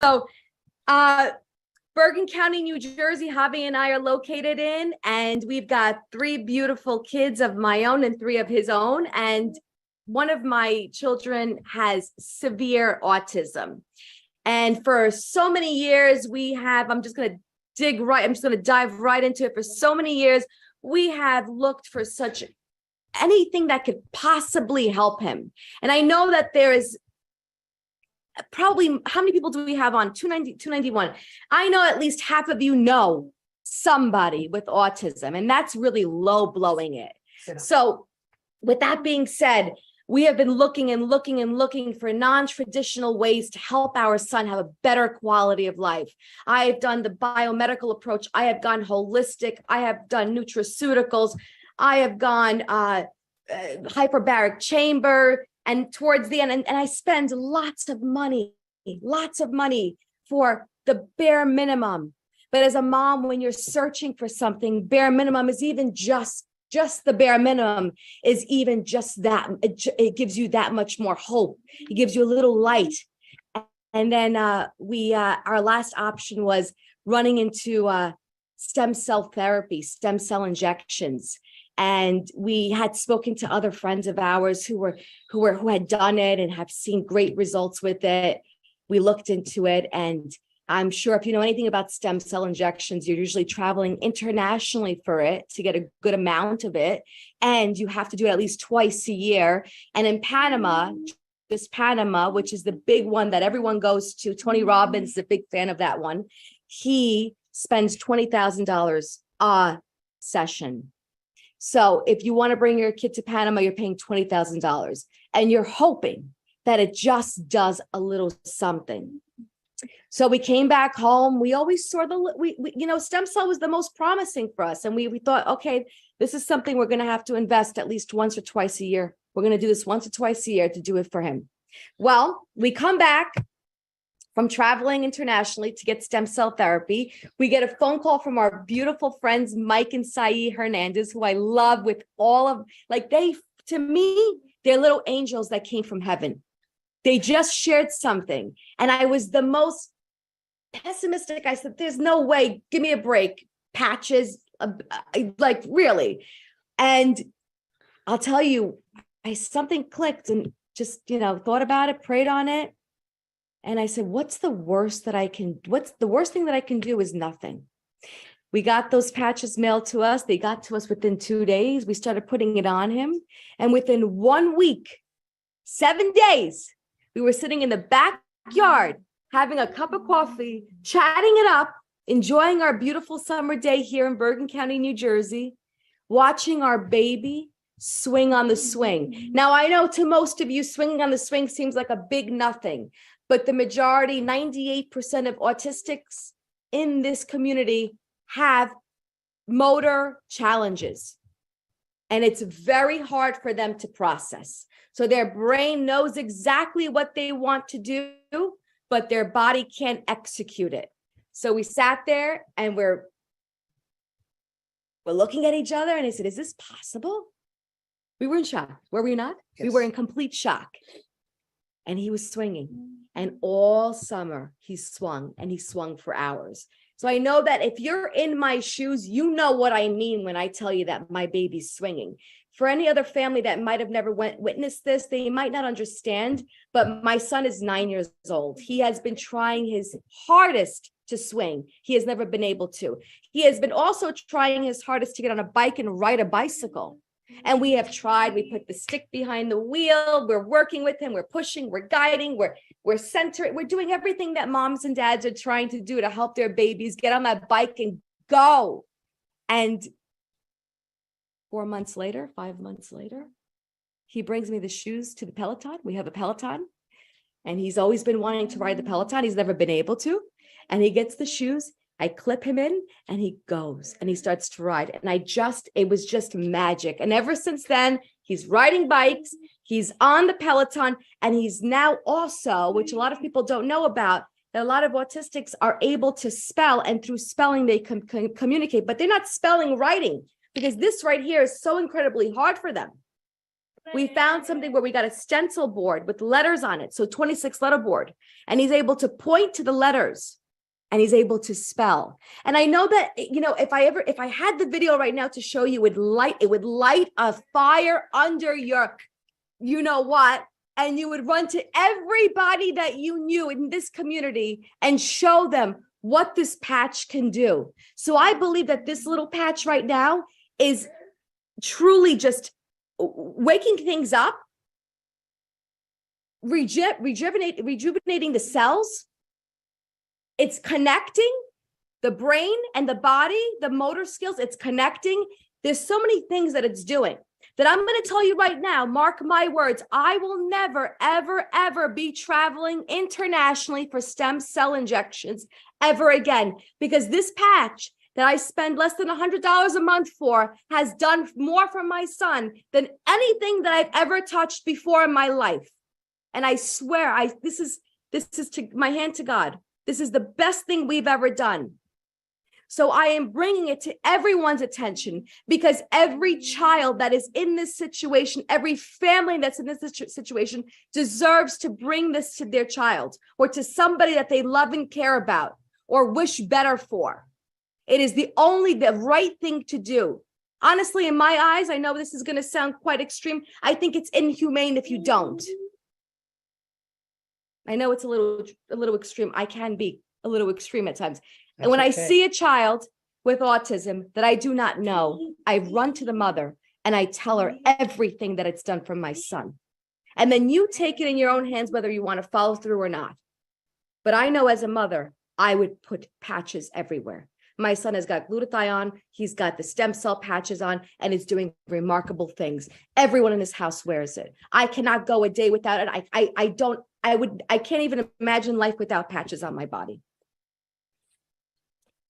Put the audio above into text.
uh, Bergen County, New Jersey, Javi and I are located in, and we've got 3 beautiful kids of my own and 3 of his own. And one of my children has severe autism. And for so many years, I'm just going to dive right into it. For so many years, we have looked for anything that could possibly help him. And I know that there is probably, how many people do we have on 291? I know at least half of you know somebody with autism, and that's really low blowing it. Yeah. So with that being said, we have been looking and looking and looking for non-traditional ways to help our son have a better quality of life. I have done the biomedical approach. I have gone holistic. I have done nutraceuticals. I have gone hyperbaric chamber. And towards the end, and I spend lots of money for the bare minimum. But as a mom, when you're searching for something, bare minimum is even just the bare minimum is even just that. It gives you that much more hope. It gives you a little light. And then our last option was running into stem cell therapy, stem cell injections. And we had spoken to other friends of ours who had done it and have seen great results with it. We looked into it, and I'm sure if you know anything about stem cell injections, you're usually traveling internationally for it to get a good amount of it. And you have to do it at least twice a year. And in Panama, which is the big one that everyone goes to, Tony Robbins is a big fan of that one. He spends $20,000 a session. So if you want to bring your kid to Panama, you're paying $20,000, and you're hoping that it just does a little something. So we came back home. We always saw stem cell was the most promising for us. And we thought, okay, this is something we're going to have to invest at least once or twice a year. We're going to do this once or twice a year to do it for him. Well, we come back from traveling internationally to get stem cell therapy. We get a phone call from our beautiful friends, Mike and Saeed Hernandez, who I love with all of, to me, they're little angels that came from heaven. They just shared something. And I was the most pessimistic. I said, there's no way, give me a break. Patches, really. And I'll tell you, something clicked and just, thought about it, prayed on it. And I said, what's the worst thing that I can do is nothing. We got those patches mailed to us. They got to us within 2 days. We started putting it on him. And within 1 week, 7 days, we were sitting in the backyard, having a cup of coffee, chatting it up, enjoying our beautiful summer day here in Bergen County, New Jersey, watching our baby swing on the swing. Now, I know to most of you, swinging on the swing seems like a big nothing. But the majority, 98% of autistics in this community have motor challenges. And it's very hard for them to process. So their brain knows exactly what they want to do, but their body can't execute it. So we sat there and we're looking at each other, and I said, is this possible? We were in shock. Were we not? Yes. We were in complete shock. And he was swinging. And all summer he swung, and he swung for hours. So I know that if you're in my shoes, you know what I mean when I tell you that my baby's swinging. For any other family that might have never witnessed this, they might not understand, but my son is 9 years old. He has been trying his hardest to swing. He has never been able to. He has been also trying his hardest to get on a bike and ride a bicycle. And we have tried. We put the stick behind the wheel. We're working with him. We're pushing. We're guiding. We're centering. We're doing everything that moms and dads are trying to do to help their babies get on that bike and go. And 5 months later, he brings me the shoes to the Peloton. We have a Peloton, and he's always been wanting to ride the Peloton. He's never been able to. And he gets the shoes. I clip him in, and he goes and he starts to ride. And it was just magic. And ever since then, he's riding bikes, he's on the Peloton, and he's now also, which a lot of people don't know about, that a lot of autistics are able to spell, and through spelling, they can communicate, but they're not spelling writing, because this right here is so incredibly hard for them. We found something where we got a stencil board with letters on it. So 26 letter board. And he's able to point to the letters and he's able to spell. And I know that, you know, if I had the video right now to show you, it would light a fire under your, you know what, and you would run to everybody that you knew in this community and show them what this patch can do. So I believe that this little patch right now is truly just waking things up, rejuvenating the cells. It's connecting the brain and the body, the motor skills. It's connecting. There's so many things that it's doing that I'm going to tell you right now, mark my words, I will never, ever, ever be traveling internationally for stem cell injections ever again, because this patch that I spend less than $100 a month for has done more for my son than anything that I've ever touched before in my life. And I swear, this is to my hand to God. This is the best thing we've ever done. So I am bringing it to everyone's attention, because every child that is in this situation, every family that's in this situation deserves to bring this to their child or to somebody that they love and care about or wish better for. It is the right thing to do. Honestly, in my eyes, I know this is going to sound quite extreme. I think it's inhumane if you don't. I know it's a little extreme. I can be a little extreme at times. That's and when I see a child with autism that I do not know, I run to the mother and I tell her everything that it's done for my son. And then you take it in your own hands, whether you want to follow through or not. But I know as a mother, I would put patches everywhere. My son has got glutathione. He's got the stem cell patches on, and it's doing remarkable things. Everyone in his house wears it. I cannot go a day without it. I can't even imagine life without patches on my body.